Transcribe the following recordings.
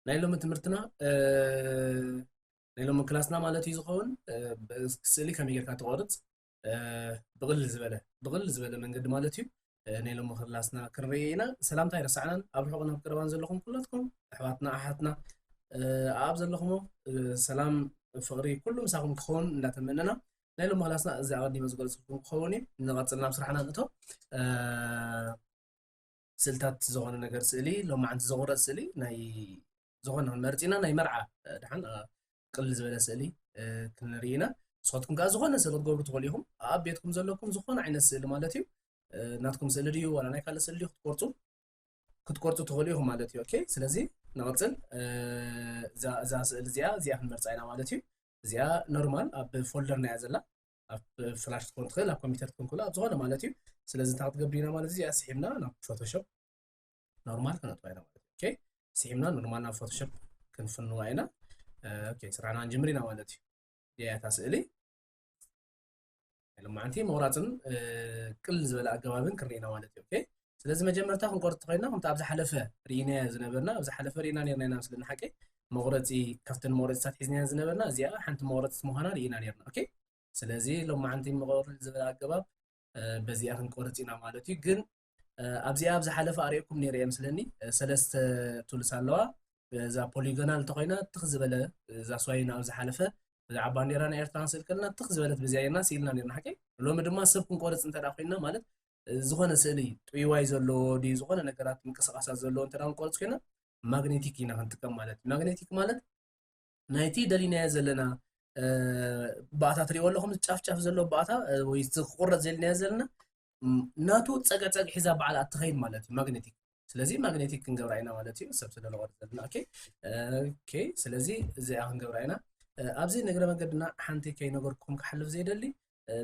نايلوم تمرتنا نايلوم كلاسنا مالتي زخون سألي كم يجرك تقارض بغل زبالة من قد مالتي نايلوم كلاسنا كرينا سلام تاير سعنا أبحقنا بكروان زلكم كلكم أحواتنا أحاتنا أبزل لكم سلام فقري كل مساكم كون لا تمننا نايلوم كلاسنا زي عادي مزقل سكون كوني نغطسنا بصراحة نغطو سلتات زغن نجار سألي لو ما عند زغرة سألي ناي زغن مرتينا ناي مرعى دحين قل زبالة سألي كنا رينا صوتكم كا زغن سألت قبر تقوليهم بيتكم زلكم زغن عين السأل مالتي ناتكم سأل ريو ولا ناي كلا سأل كتقرطوا تقوليهم مالتي أوكي سلزي نغتل زا سأل زيا في المرتعينا مالتي زيا نورمال بفولدر نازلة فلاش تكون تخيل كمبيوتر تكون كلها زغن مالتي سلزي تعط قبرينا مالتي زيا سحبنا فوتوشوب نورمال كانت وعينا اوكي سيمنا نورمال نا فوتوشوب كنفن وعينا اوكي سرعنا نجمرينا مالتي يا تاسئلي لما انتي موراتن كل زبل اقوابن كرينا مالتي اوكي ስለዚህ መጀመርታ ክንቆርጥ ኮይና ከምቲ ኣብዛ ሓለፈ ርኢና ዝነበርና ኣብዛ ሓለፈ ርኢና ነርና ኢና ምስለና ሓቂ መቁረፂ ካብተን መቁረፂታት ሒዝና ዝነበርና እዚኣ ሓንቲ መቁረፂት ምዃና ርኢና ነርና ኦኬ ስለዚ ሎማዓንቲ መቁረፂ ዝብል ኣገባብ በዚኣ ክንቆርፅ ኢና ማለት እዩ ግን ኣብዚኣ ኣብዛ ሓለፈ ኣሪእኩም ነይረ እየ ምስለኒ ሰለስተ ቱልስ ኣለዋ እዛ ፖሊጎናል እንተኮይና ትኽ ዝበለ እዛ ስዋይና ኣብዛ ሓለፈ ብዛዕባ ባንዴራ ናይ ኤርትራ ንስእል ከለና ትኽ ዝበለት በዚኣ ርና ሲኢልና ነርና ሓቂ ሎሚ ድማ ሰብ ክንቆርፅ እንተዳ ኮይና ማለት ዝኾነ ስእሊ ጥይዋይ ዘለዎ ድዩ ዝኾነ ነገራት ምንቅስቃሳት ዘለዎ እንተዳ ክንቆርፅ ኮይና ማግኔቲክ ኢና ክንጥቀም ማለት እዩ ማግኔቲክ ማለት ናይቲ ደሊናዮ ዘለና ባእታ ትሪእዎ ኣለኹም ጫፍ ጫፍ ዘሎ ባእታ ወይ ክቁረፅ ዘልናዮ ዘለና ናቱ ፀገፀግ ሒዛ በዓል ኣትኸይድ ማለት እዩ ማግኔቲክ ስለዚ ማግኔቲክ ክንገብራ ኢና ማለት እዩ ሰብ ስለዝቆርፅ ዘለና ኦኬ ስለዚ እዚኣ ክንገብራ ኢና ኣብዚ ነገረ መንገድና ሓንቲ ከይነገርኩም ክሓልፍ ዘይደሊ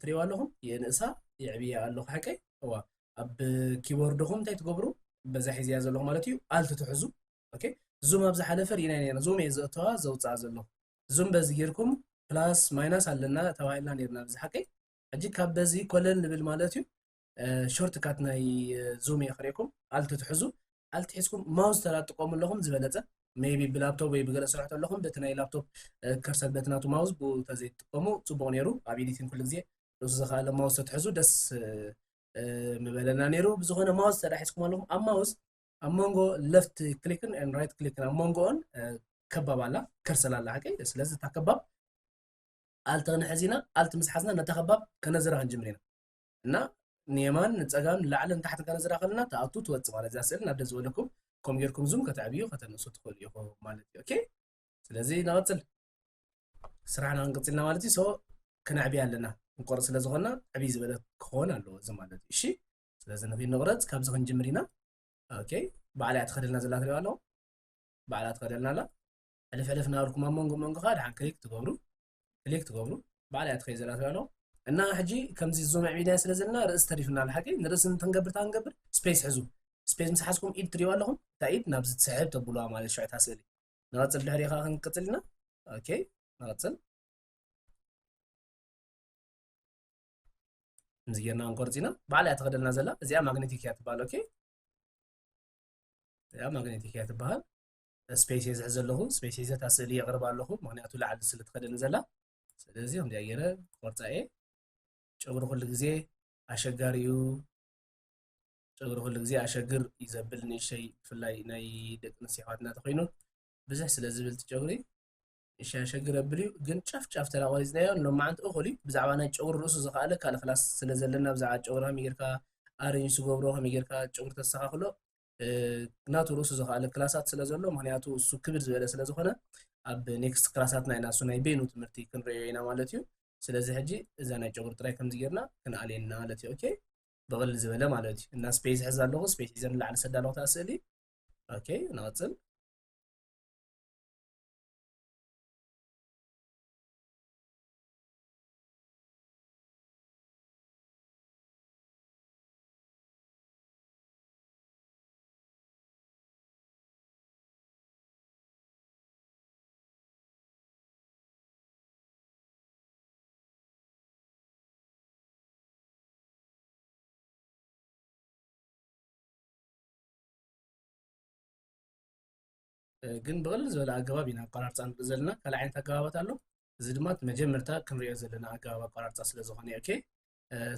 ትሪእዎ ኣለኹም የንእሳ يعبي الله حكي هو أب كيبوردهم تاي تقبرو بزح زيادة الله مالتيو آلت تحزو أوكي زوم أبز حلفر يعني زوم يزقطها زوج عزله زوم بزيركم بلاس ماينس علنا توائلنا نيرنا بز حكي أجي كابزي كلن بالمالتيو شورت كاتنا زوم يخريكم آلت تحزو آلت تحسكم ماوس ترى تقوم لهم زبالته maybe بلابتوب ويبقى سرعة لهم بتناي لابتوب كرسل بتناتو ماوس بو تزيد تقوموا تبونيرو عبيديتين كل زي لوس زخال ماوس تحزو دس مبلنا نيرو بزخنا ماوس ترى حسكم لهم أما ماوس أمونجو left clicking and right clicking أمونجو on كباب على كرسل على حكي بس لازم تكباب آلت نحزينا آلت مسحزنا نتخباب كنزرة هنجمرينا نا نيمان نتساقام لعلن تحت كنزرة خلنا تأتو توتس على زاسل نبدأ زولكم كم يركم زوم كتعبيو كتنسو تقول يخو مالتي أوكي سلازي نغتل سرعنا نقتلنا مالتي سو كنعبيها لنا نقرص لزغنا عبي زبالة كونا لو زمالتي إشي سلازي نبي نغرز كابز خنجمرينا أوكي بعلي أتخدلنا زلات ريوالو بعلي أتخدلنا لا ألف ناركم مونغو خاد عن كليك تقبرو بعلي أتخيل زلات ريوالو إنها حجي كم زي الزوم عبيدا سلازلنا رأس تريفنا الحكي نرسم تنقبر سبيس حزو سبيس مسحاسكم إيد تريوالهم تايد نابز تسحب تبولوها مال شوية تاسلي نغتل الحريقة خلينا نقتلنا أوكي نغتل نزيرنا نقرزينا بعلي أتخدلنا زلا زي ماغنيتيكيات بال أوكي زي ماغنيتيكيات بال سبيس يزعزل له سبيس يزا تاسلي يغرب له مغنياتو لعل سلت خدلنا زلا ስለዚህ هم دايره ቆርጻኤ ጨጉሩ ሁሉ ጊዜ አሸጋሪው ጨጉሩ ሁሉ ጊዜ አሸግር ይዘብል ንሸይ ፍላይ ናይ ደቂ ኣንስትዮ ኣሕዋትና ተኮይኑ ብዙሕ ስለ ዝብል ጨጉሪ እሺ አሸግር ኣብልዩ ግን ጫፍ ጫፍ ተላቆሪፅናዮ ሎማዓንቲ እኹሊ ብዛዕባ ናይ ጨጉሪ ርእሱ ዝኽኣለ ካለ ክላስ ስለ ዘለና ብዛዕባ ጨጉሪ ከመይ ጌርካ ኣረንጅ ትገብሮ ከመይ ጌርካ ጨጉሪ ተስተኻኽሎ ናቱ ርእሱ ዝኽኣለ ክላሳት ስለ ዘሎ ምክንያቱ እሱ ክብር ዝበለ ስለ ዝኾነ ኣብ ኔክስት ክላሳትና ኢና እሱ ናይ ቤኑ ትምህርቲ ክንሪኦ ኢና ማለት እዩ ስለዚ ሕጂ እዛ ናይ ጨጉሪ ጥራይ ከምዚ ጌርና ክንኣልየና ማለት እዩ ኦኬ بغل زبالة مالتي الناس سبيس حزر لغو سبيس إذا على سد لغو تأسئلي أوكي نغتسل ግን ብቕልል ዝበለ ኣገባብ ኢና ኣቋራርፃ ንርኢ ዘለና ካልእ ዓይነት ኣገባባት ኣሎ እዚ ድማ መጀመርታ ክንሪኦ ዘለና ኣገባብ ኣቋራርፃ ስለ ዝኾነ ኦኬ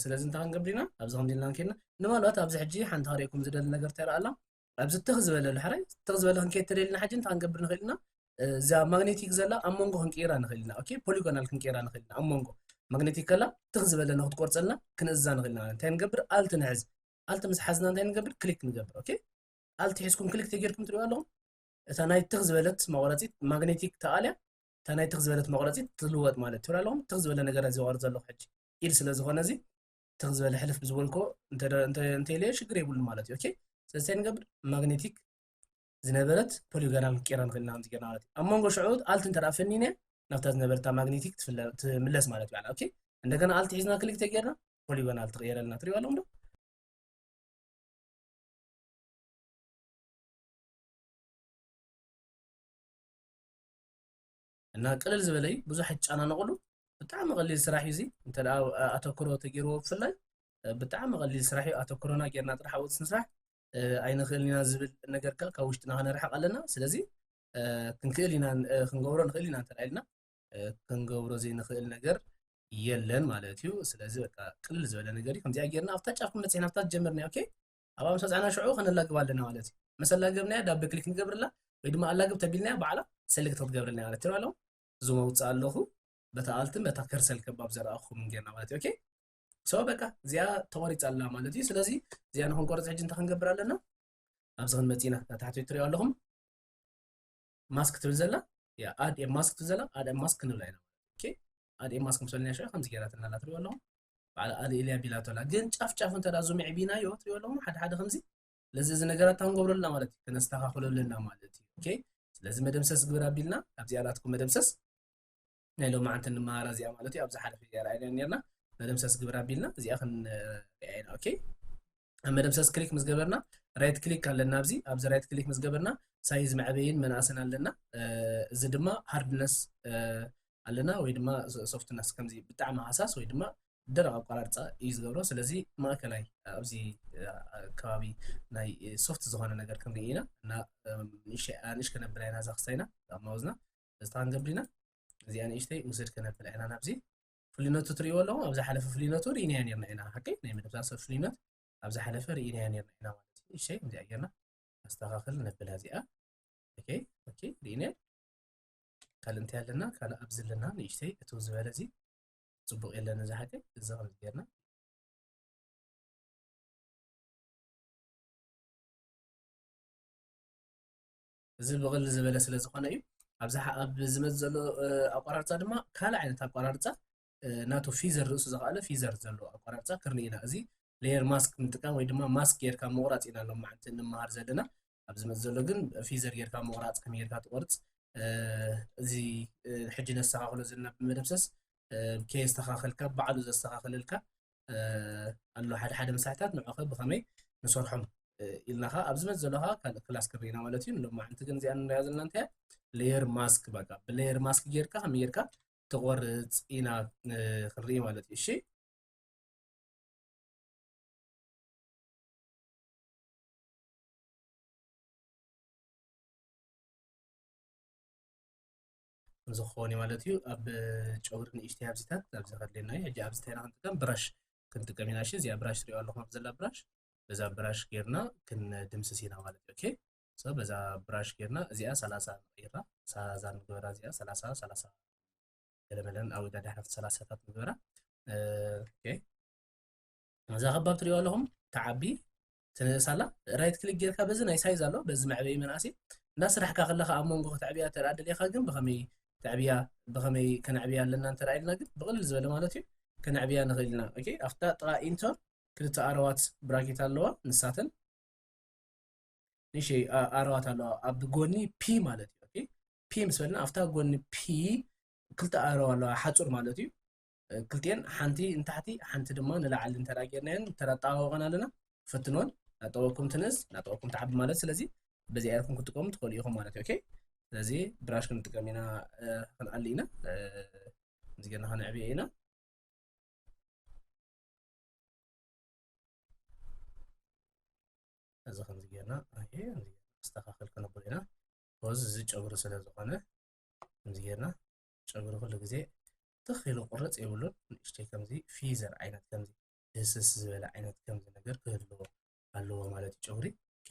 ስለዚ እንታይ ክንገብር ኢና ኣብዚ ከምዚ ኢልና ንከድና ንማልባት ኣብዚ ሕጂ ሓንቲ ክሪአኩም ዝደሊ ነገር ተርኢ ኣላ ኣብዚ ትኽ ዝበለ ድሕራይ ትኽ ዝበለ ክንከይድ ተደሊና ሕጂ እንታይ ክንገብር ንኽእል ኢና እዛ ማግኔቲክ ዘላ ኣብ መንጎ ክንቀይራ ንኽእል ኢና ኦኬ ፖሊጎናል ክንቀይራ ንኽእል ኢና ኣብ መንጎ ማግኔቲክ ከላ ትኽ ዝበለ ንክትቆርፀልና ክንእዛ ንኽእል ኢና እንታይ ንገብር ኣልቲ ንሕዝ ኣልቲ ምስ ሓዝና እንታይ ንገብር ክሊክ ንገብር ኦኬ ኣልቲ ሒዝኩም ክሊክ ተጌርኩም ትሪኡ ኣለኹም እታ ናይ ትኽ ዝበለት መቑረፂት ማግኔቲክ ተቓልያ እታ ናይ ትኽ ዝበለት መቑረፂት ትልወጥ ማለት ትብሉ ኣለኹም ትኽ ዝበለ ነገር ዝወርድ ዘለኹ ሕጂ ኢድ ስለ ዝኾነ እዚ ትኽ ዝበለ ሕልፍ ብዝበልኮ እንተይለየ ሽግር የብሉን ማለት እዩ ኦኬ ስለዚ እንታይ ንገብር ማግኔቲክ ዝነበረት ፖሊጎናል ቄራ ንኽእልና ከምዚ ጌርና ማለት እዩ ኣብ መንጎ ሽዑ ኣልቲ እንተደኣ ፈኒነ ናብታ ዝነበረታ ማግኔቲክ ትምለስ ማለት እዩ ኦኬ እንደገና ኣልቲ ሒዝና ክሊክ ተጌርና ፖሊጎናል ትቕየረልና ትሪኡ ኣለኹም ዶ እና ቅልል ዝበለይ ብዙሕ ይጨናነቕሉ ብጣዕሚ ቀሊል ስራሕ እዩ እዚ እንተ ደኣ ኣተኩሮ ተገይርዎ ብፍላይ ብጣዕሚ ቀሊል ስራሕ እዩ ኣተኩሮና ጌርና ጥራሕ ኣውፅስ ንስራሕ ኣይንኽእል ኢና ዝብል ነገርካ ካብ ውሽጥና ክነርሕቕ ኣለና ስለዚ ክንክእል ኢና ክንገብሮ ንኽእል ኢና እንተዳ ኢልና ክንገብሮ ዘይንኽእል ነገር የለን ማለት እዩ ስለዚ በቃ ቅልል ዝበለ ነገር እዩ ከምዚኣ ጌርና ኣብታ ጫፍ ክንበፂሕና ኣብታ ጀመርና ኦኬ ኣብ ምሳፅዕና ሽዑ ክነላግብ ኣለና ማለት እዩ ምስ ኣላገብናያ ዳበ ክሊክ ንገብርላ ወይ ድማ ኣላግብ ተቢልናያ ባዕላ ሰሌክት ክትገብረልና ማለት ትሪኡ ኣለኹም ዙም ኣውፅእ ኣለኹ በታ ኣልትን በታ ከርሰል ከባብ ዘረኣኹም ጌርና ማለት እዩ ኦኬ ሶ በቃ እዚኣ ተቆሪፃ ኣላ ማለት እዩ ስለዚ እዚኣ ንክንቆርፅ ሕጂ እንታይ ክንገብር ኣለና ኣብዚ ክንመፂ ኢና ታሕቲ ትሪኡ ኣለኹም ማስክ ትብል ዘላ ያ ኣድ ኤ ማስክ ትብል ዘላ ኣድ ኤ ማስክ ክንብላ ኢና ኦኬ ኣድ ኤ ማስክ ምስ በልና ሽዑ ከምዚ ጌራትና ኣላ ትሪኡ ኣለኹም ባዕላ ኣልኢልያ ቢላቶ ኣላ ግን ጫፍ ጫፍ እንተዳ ዙም ዕቢናዮ ትሪኡ ኣለኹም ሓደ ሓደ ከምዚ ለዚ እዚ ነገራት ክንገብረልና ማለት እዩ ክነስተኻኽለልና ማለት እዩ ኦኬ ስለዚ መደምሰስ ግብር ኣቢልና ኣብዚኣ ናትኩም መደምሰስ ናይ ሎማዓንቲ እንመሃራ እዚኣ ማለት እዩ ኣብዛ ሓለፈ እዚኣ ረኣይና ነርና መደምሰስ ግብር ኣቢልና እዚኣ ክንሪኣ ኢና ኦኬ ኣብ መደምሰስ ክሊክ ምስ ገበርና ራይት ክሊክ ኣለና ኣብዚ ራይት ክሊክ ምስ ገበርና ሳይዝ መዕበይን መናእስን ኣለና እዚ ድማ ሃርድነስ ኣለና ወይ ድማ ሶፍትነስ ከምዚ ብጣዕሚ ሃሳስ ወይ ድማ ደረቕ ኣቋራርፃ እዩ ዝገብሮ ስለዚ ማእከላይ ኣብዚ ከባቢ ናይ ሶፍት ዝኾነ ነገር ክንርኢ ኢና እና ንእሽ ከነብላ ኢና እዛ ክሳይና ኣብ ማውዝና እዚ ክንገብር ኢና እዚኣ ንእሽተይ ውስድ ከነብላ ኢና ናብዚ ፍሉይነቱ ትሪእዎ ኣለኹም ኣብዛ ሓለፈ ፍሉይነቱ ርኢናያ ነርና ኢና ሓቂ ናይ መደምሰስ ፍሉይነት ኣብዛ ሓለፈ ርኢናያ ነርና ኢና ማለት እዩ እሺ እዚኣ ጌርና ኣስተኻኽል ነብላ እዚኣ ኦኬ ኦኬ ርኢናያ ካልእ እንታይ ኣለና ካልእ ኣብዚ ኣለና ንእሽተይ እቲ ዝበለ እዚ ፅቡቅ የለን እዚ ሓቂ እዚ ከምዚ ጌርና እዚ ብቕል ዝበለ ስለ ዝኾነ እዩ ኣብ ዝመፅ ዘሎ ኣቋራርፃ ድማ ካልእ ዓይነት ኣቋራርፃ ናቱ ፊዘር ርእሱ ዝኸኣለ ፊዘር ዘለዎ ኣቋራርፃ ክርኒ ኢና እዚ ሌየር ማስክ ንጥቀም ወይ ድማ ማስክ ጌርካ ምቑራፅ ኢና ሎማዓንቲ እንመሃር ዘለና ኣብ ዝመፅ ዘሎ ግን ፊዘር ጌርካ ምቑራፅ ከመይ ጌርካ ትቆርፅ እዚ ሕጂ ነስተኻኽሎ ዘለና ብመደምሰስ ከየስተኻኽልካ ባዕሉ ዘስተኻኽለልካ ኣሎ ሓደ ሓደ መሳሕታት ንዑኸ ብኸመይ ንሰርሖም ኢልናኻ ኣብ ዝመፅ ዘለኻ ካልእ ክላስ ክርኢና ማለት እዩ ሎማዓንቲ ግን እዚኣ ንሪኣ ዘለና እንታይ ሌየር ማስክ በቃ ብሌየር ማስክ ጌርካ ከመይ ጌርካ ትቆርፅ ኢና ክንርኢ ማለት እዩ እሺ ዝኸውን ማለት እዩ ኣብ ጨጉሪ ንእሽተይ ኣብዚታት ኣብዚ ከድለና እዩ ሕጂ ኣብዚ እንታይና ክንጥቀም ብራሽ ክንጥቀም ኢና እሺ እዚኣ ብራሽ ትሪኦ ኣለኹም ኣብ ዘላ ብራሽ በዛ ብራሽ ጌርና ክንድምስስ ኢና ማለት እዩ ኦኬ ሶ በዛ ብራሽ ጌርና እዚኣ 30 ንቕይራ ሳዛ ንግበራ እዚኣ 30 ገለመለን ኣብ ወዳ ድሕሪ 30ታት ንግበራ ኦኬ እዛ ከባብ ትሪኦ ኣለኹም ተዓቢ ትንእሳላ ራይት ክሊክ ጌርካ በዚ ናይ ሳይዝ ኣሎ በዚ መዕበይ መናእሲ እናስራሕካ ከለካ ኣብ መንጎ ክትዕብያ ተረኣ ደልኻ ግን ብኸመይ تعبيا بخمي كنعبيا لنا انت راينا قد بغل زبل مالتي كنعبيا نغيلنا اوكي افتا طغا انتر كلتا اروات براكيت اللوا نساتن نشي اروات اللوا اب غوني بي مالتي اوكي بي مسبلنا افتا غوني بي كلتا اروا اللوا حصور مالتي كلتين حنتي انتحتي حنت دما نلعل انت راجيرنين ترطاوغنا لنا فتنون نطوكم تنس نطوكم تعب مالت سلازي بزي عارفكم كنتكم تخليهم مالتي اوكي ስለዚ ብራሽ ክንጥቀም ኢና ክንኣሊ ኢና እዚ ገና ክንዕብዮ ኢና እዚ ከምዚ ጌርና ኣስተኻኽል ክነብር ኢና كوز زي ጨጉሪ ስለ ዝኾነ ከምዚ ጌርና ጨጉሪ ኩሉ ግዜ ተኺሉ ቁርፅ የብሉን ንእሽተይ ከምዚ ፊዘር ዓይነት ከምዚ ህስስ ዝበለ ዓይነት ከምዚ ነገር ክህልዎ ኣለዎ ማለት እዩ ጨጉሪ ኦኬ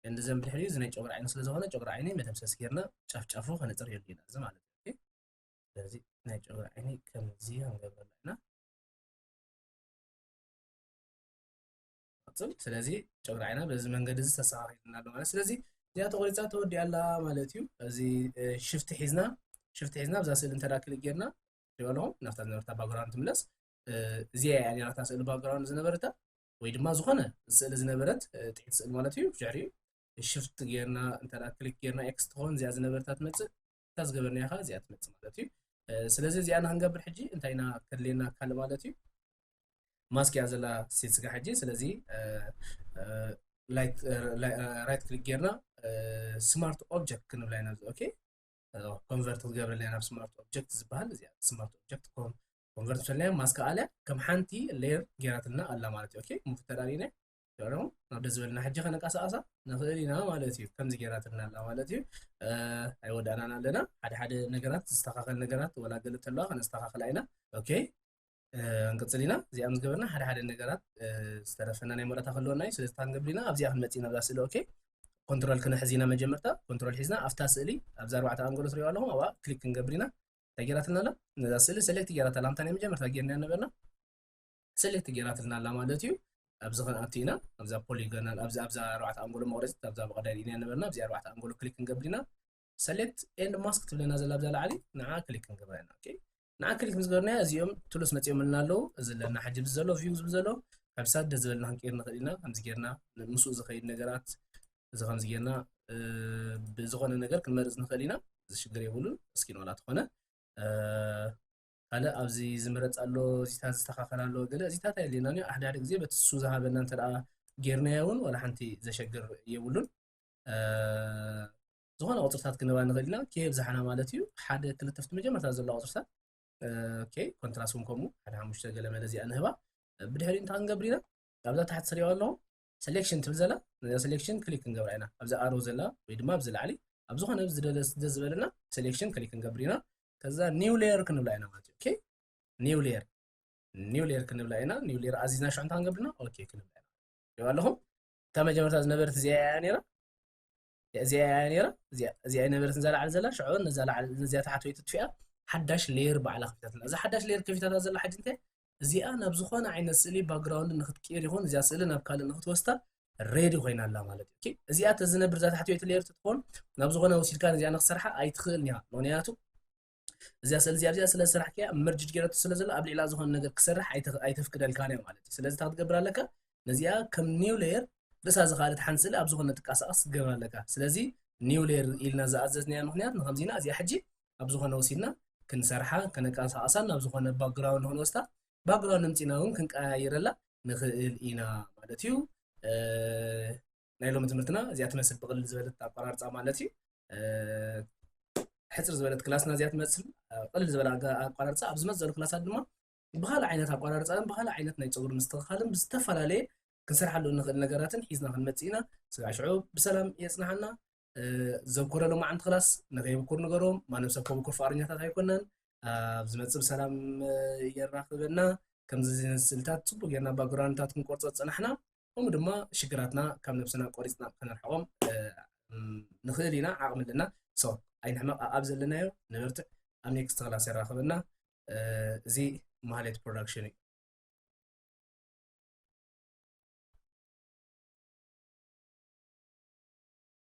እንደዚህ بالحري زي ጨጉሪ ዓይኒ ስለ ዝኾነ ጨጉሪ ዓይኒ መተምሰስ ጌርና ጫፍ ጫፉ ከነፅር የድልና እዚ ማለት እዩ ኦኬ ስለዚህ ናይ ጨጉሪ ዓይኒ ከምዚ ክንገብረልና ስለዚህ ጨጉሪ ዓይና በዚ መንገዲ እዚ ተስተኻኺልና ኣሎ ማለት ስለዚህ እዚኣ ተቆሪፃ ተወዲኣ ኣላ ማለት እዩ እዚ ሽፍቲ ሒዝና ብዛ ስእሊ እንተዳክል ጌርና ይበልኹም ናፍታ ዝነበረታ ባክግራውንድ ትምለስ እዚኣ እያ ነራታ ስእሊ ባክግራውንድ ዝነበረታ ወይ ድማ ዝኾነ ስእሊ ዝነበረት ጥቂት ስእሊ ማለት እዩ ብድሕሪኡ ሽፍት ጌርና እንተዳክል ጌርና ኤክስ ትኾን እዚኣ ዝነበረታ ትመፅእ እታ ዝገበርናያ ኸ እዚኣ ትመፅእ ማለት እዩ ስለዚ እዚኣና ክንገብር ሕጂ እንታይ ኢና ከድልየና ካልእ ማለት እዩ ማስክ እያ ዘላ ሴት ስጋ ሕጂ ስለዚ ራይት ክሊክ ጌርና ስማርት ኦብጀክት ክንብላ ኢና ኦኬ ኮንቨርት ክትገብረላ ናብ ስማርት ኦብጀክት ዝበሃል እዚኣ ስማርት ኦብጀክት ኮንቨርት ፈለና ማስክ ኣለ ከም ሓንቲ ሌየር ጌራትና ኣላ ማለት እዩ ኦኬ ሙፍ ተዳሪና ያለው ናብ ደስ ዝበልና ሕጂ ከነቃሳቀሳ ንኽእል ኢና ማለት እዩ ከምዚ ጌራትና ኣላ ማለት እዩ ኣይወዳእናና ኣለና ሓደ ነገራት ዝተኻኸል ነገራት ወላ ገለ ተለዋ ከነስተኻኽላ ኢና ኦኬ እንቅፅል ኢና እዚኣ ምስ ገበርና ሓደ ነገራት ዝተረፈና ናይ መረታ ከለወና እዩ ስለዚ ታንገብር ኢና ኣብዚኣ ክንመፅእ ኢና ብዛ ስእሊ ኦኬ ኮንትሮል ክንሕዝ ኢና መጀመርታ ኮንትሮል ሒዝና ኣብታ ስእሊ ኣብዛ 4 ኣንጎሎ ትሪኦ ኣለኹም ኣብኣ ክሊክ ክንገብር ኢና እንታይ ጌራትና ኣላ ነዛ ስእሊ ሰሌክት ጌራታ ኣላ እንታይ ናይ መጀመርታ ጌርና ነበርና ሰሌክት ጌራትና ኣላ ማለት እዩ ኣብዚ ክንኣቱ ኢና ኣብዛ ፖሊጎናል ኣብዛ 4 ኣንጎሎ መቑረፂት ኣብዛ ብቐዳይ ኢና ነበርና ኣብዚ 4 ኣንጎሎ ክሊክ ክንገብር ኢና ሰሌክት ኤንድ ማስክ ትብለና ዘላ ኣብዛ ላዕሊ ንዓ ክሊክ ክንገብር ኢና ኦኬ ንዓ ክሊክ ምስ ገበርና እዚኦም ቱሉስ መፅኦምልና ኣለዉ እዚ ለና ሕጂ ብዘሎ ቪው ዝብል ዘሎ ካብሳት ደስ ዝበልና ክንቀይር ንኽእል ኢና ከምዚ ጌርና ምስኡ ዝኸይድ ነገራት እዚ ከምዚ ጌርና ብዝኾነ ነገር ክንመርፅ ንኽእል ኢና ዝሽግር የብሉን እስኪ ንዋላ ትኾነ ካልእ ኣብዚ ዝምረፅ ኣሎ እዚታት ዝተኻኸል ኣሎ ገለ እዚታት ኣየድልየናን እዩ ሓደ ግዜ በቲ እሱ ዝሃበና እንተ ደኣ ጌርናዮ እውን ዋላ ሓንቲ ዘሸግር የብሉን ዝኾነ ቁፅርታት ክንባ ንኽእል ኢና ከየብዛሓና ማለት እዩ ሓደ ክልተ ፍቲ መጀመርታ ዘሎ ቁፅርታት ኦኬ ኮንትራስት እውን ከምኡ ሓደ 5 ገለ መለ እዚኣ ንህባ ብድሕሪ እንታይ ክንገብር ኢና ኣብዛ ታሕቲ ትሪኦ ኣለኹ ሴሌክሽን ትብል ዘላ ነዛ ሴሌክሽን ክሊክ ክንገብር ኢና ኣብዛ ኣሮ ዘላ ወይ ድማ ኣብዚ ላዕሊ ኣብ ዝኾነ ደስ ዝበለና ሴሌክሽን ክሊክ ክንገብር ኢና ከዛ ኒው ሌየር ክንብላ ኢና ማለት እዩ ኦኬ ኒው ሌየር ክንብላ ኢና ኒው ሌየር ኣዚዝና ሽዑ እንታይ ክንገብር ኢና ኦኬ ክንብላ ኢና ይው ኣለኹም እታ መጀመርታ ዝነበረት እዚኣ እያ ነይራ እዚኣ ነበረት ነዛ ላዕሊ ዘላ ሽዑ ነዚኣ ታሕቲ ወይ ትጥፊኣ ሓዳሽ ሌየር ባዕላ ከፊታትና እዛ ሓዳሽ ሌየር ከፊታታ ዘላ ሕጂ እንታይ እዚኣ ናብ ዝኾነ ዓይነት ስእሊ ባክግራውንድ ንክትቅይር ይኹን እዚኣ ስእሊ ናብ ካልእ ንክትወስታ ሬዲ ኮይና ኣላ ማለት እዩ እዚኣ ተዝነብር እዛ ታሕቲ ወይ ሌየር ትትኾን ናብ ዝኾነ ወሲድካ እዚኣ ንክትሰርሓ ኣይትኽእልን እያ ምክንያቱ እዚኣ ስእሊ እዚኣ ስለ ዝስራሕ ከያ መርጅድ ጌረቱ ስለ ዘሎ ኣብ ልዕላ ዝኾነ ነገር ክሰርሕ ኣይተፍቅደልካን እያ ማለት እዩ ስለዚ እንታይ ክትገብር ኣለካ ነዚኣ ከም ኒው ሌየር ርእሳ ዝኻለት ሓንቲ ስእሊ ኣብ ዝኾነ ጥቃሳቐስ ትገብር ኣለካ ስለዚ ኒው ሌየር ኢልና ዝኣዘዝናያ ምክንያት ንከምዚና እዚኣ ሕጂ ኣብ ዝኾነ ወሲድና ክንሰርሓ ከነቃሳቐሳ ናብ ዝኾነ ባክግራውንድ ክንወስዳ ባክግራውንድ ንምፂና እውን ክንቀያይረላ ንኽእል ኢና ማለት እዩ ናይ ሎሚ ትምህርትና እዚኣ ትመስል ብቕልል ዝበለት ኣቋራርፃ ማለት እዩ ሕፅር ዝበለት ክላስና እዚኣ ትመስል ቅልል ዝበለ ኣቋራርፃ ኣብ ዝመፀሉ ክላሳት ድማ ብካልእ ዓይነት ኣቋራርፃን ብካልእ ዓይነት ናይ ፀጉሪ ምስትኽኻልን ብዝተፈላለየ ክንሰርሓሉ ንኽእል ነገራትን ሒዝና ክንመፅእ ኢና ስጋ ሽዑ ብሰላም የፅናሓና ዘብኩረሎ ማዓንቲ ክላስ ንከይብኩር ንገሮም ማንም ሰብ ከብኩር ፍቅረኛታት ኣይኮነን ኣብ ዝመፅእ ብሰላም የራኽበና ከምዚ ስልታት ፅቡቅ ጌርና ባክግራውንድታት ክንቆርፆ ፀናሕና ከምኡ ድማ ሽግራትና ካብ ነብስና ቆሪፅና ክነርሕቆም ንኽእል ኢና ዓቕሚ ኣለና ሶ ኣይንሕመቕ ኣብ ዘለናዮ ነበርትዕ ኣብ ኔክስት ክላስ የራኽበና እዚ ማህሌት ፕሮዳክሽን እዩ